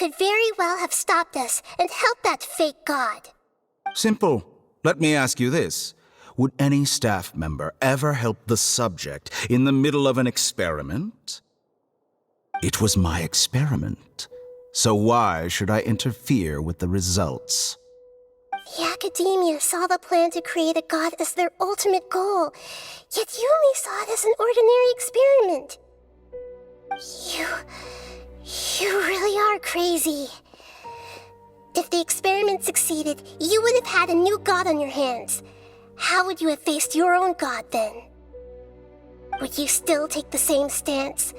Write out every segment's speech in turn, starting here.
could very well have stopped us and helped that fake god. Simple. Let me ask you this. Would any staff member ever help the subject in the middle of an experiment? It was my experiment, so why should I interfere with the results? The academia saw the plan to create a god as their ultimate goal, yet you only saw it as an ordinary experiment. You really are crazy. If the experiment succeeded, you would have had a new god on your hands. How would you have faced your own god then? Would you still take the same stance?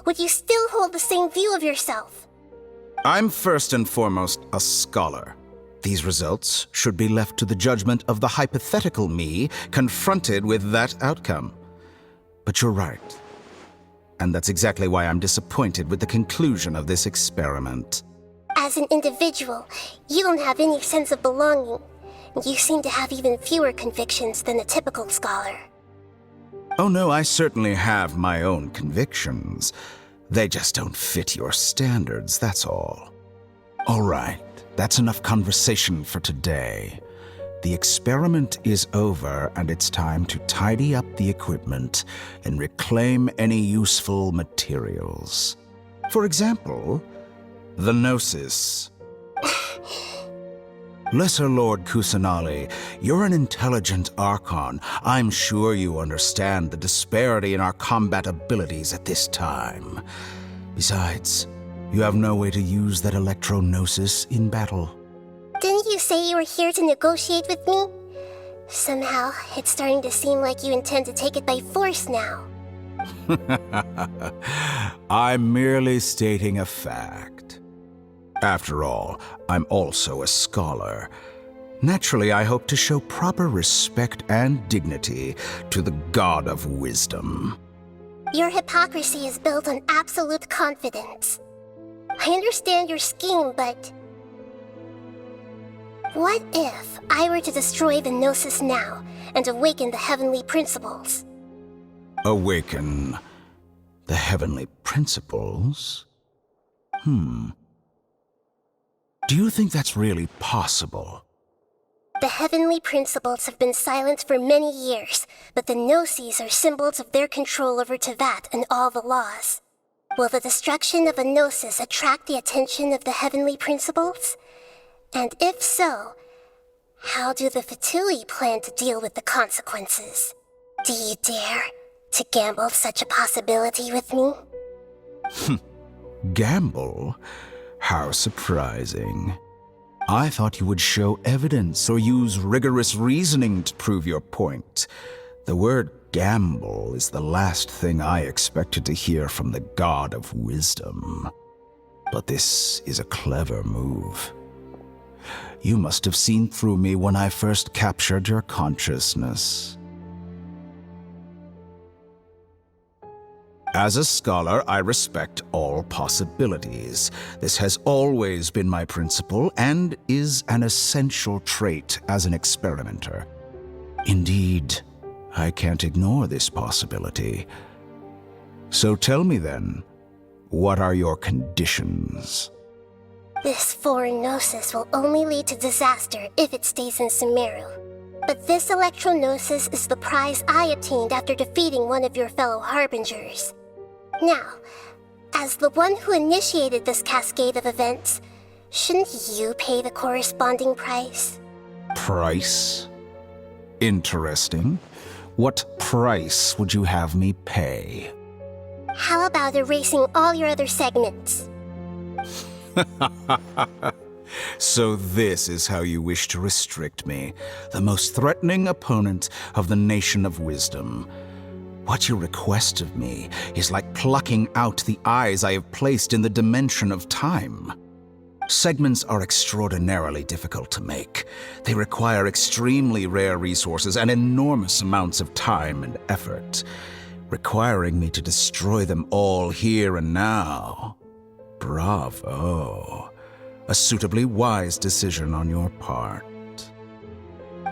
Would you still hold the same view of yourself? I'm first and foremost a scholar. These results should be left to the judgment of the hypothetical me confronted with that outcome. But you're right. And that's exactly why I'm disappointed with the conclusion of this experiment. As an individual, you don't have any sense of belonging. You seem to have even fewer convictions than a typical scholar. Oh no, I certainly have my own convictions. They just don't fit your standards, that's all. All right, that's enough conversation for today. The experiment is over, and it's time to tidy up the equipment and reclaim any useful materials. For example, the Gnosis. Lesser Lord Kusanali, you're an intelligent Archon. I'm sure you understand the disparity in our combat abilities at this time. Besides, you have no way to use that Electro-Gnosis in battle. Didn't you say you were here to negotiate with me? Somehow, it's starting to seem like you intend to take it by force now. I'm merely stating a fact. After all, I'm also a scholar. Naturally, I hope to show proper respect and dignity to the God of Wisdom. Your hypocrisy is built on absolute confidence. I understand your scheme, but... what if I were to destroy the Gnosis now and awaken the heavenly principles? Awaken the heavenly principles? Do you think that's really possible? The heavenly principles have been silent for many years, but the Gnosis are symbols of their control over Teyvat and all the laws. Will the destruction of a Gnosis attract the attention of the heavenly principles? And if so, how do the Fatui plan to deal with the consequences? Do you dare to gamble such a possibility with me? Gamble? How surprising. I thought you would show evidence or use rigorous reasoning to prove your point. The word gamble is the last thing I expected to hear from the God of Wisdom. But this is a clever move. You must have seen through me when I first captured your consciousness. As a scholar, I respect all possibilities. This has always been my principle and is an essential trait as an experimenter. Indeed, I can't ignore this possibility. So tell me then, what are your conditions? This foreign Gnosis will only lead to disaster if it stays in Sumeru. But this Electro-Gnosis is the prize I obtained after defeating one of your fellow Harbingers. Now, as the one who initiated this cascade of events, shouldn't you pay the corresponding price? Price? Interesting. What price would you have me pay? How about erasing all your other segments? So this is how you wish to restrict me, the most threatening opponent of the Nation of Wisdom. What you request of me is like plucking out the eyes I have placed in the dimension of time. Segments are extraordinarily difficult to make. They require extremely rare resources and enormous amounts of time and effort, requiring me to destroy them all here and now. Bravo. A suitably wise decision on your part.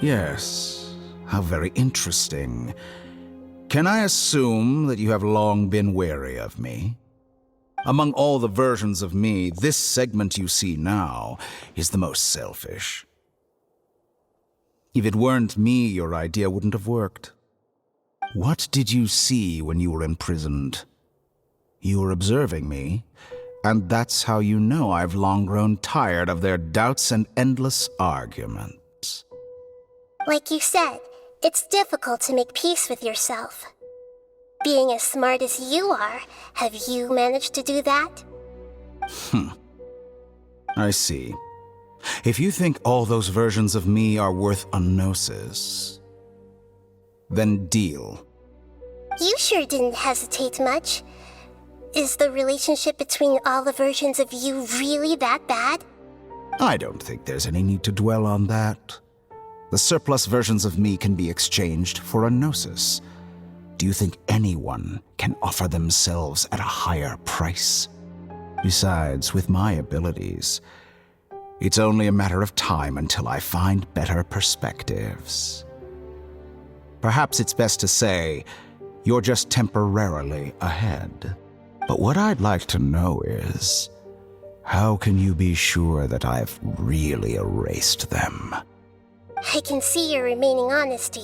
Yes, how very interesting. Can I assume that you have long been wary of me? Among all the versions of me, this segment you see now is the most selfish. If it weren't me, your idea wouldn't have worked. What did you see when you were imprisoned? You were observing me, and that's how you know I've long grown tired of their doubts and endless arguments. Like you said, it's difficult to make peace with yourself. Being as smart as you are, have you managed to do that? I see. If you think all those versions of me are worth a gnosis, then deal. You sure didn't hesitate much. Is the relationship between all the versions of you really that bad? I don't think there's any need to dwell on that. The surplus versions of me can be exchanged for a gnosis. Do you think anyone can offer themselves at a higher price? Besides, with my abilities, it's only a matter of time until I find better perspectives. Perhaps it's best to say, you're just temporarily ahead. But what I'd like to know is, how can you be sure that I've really erased them? I can see your remaining honesty.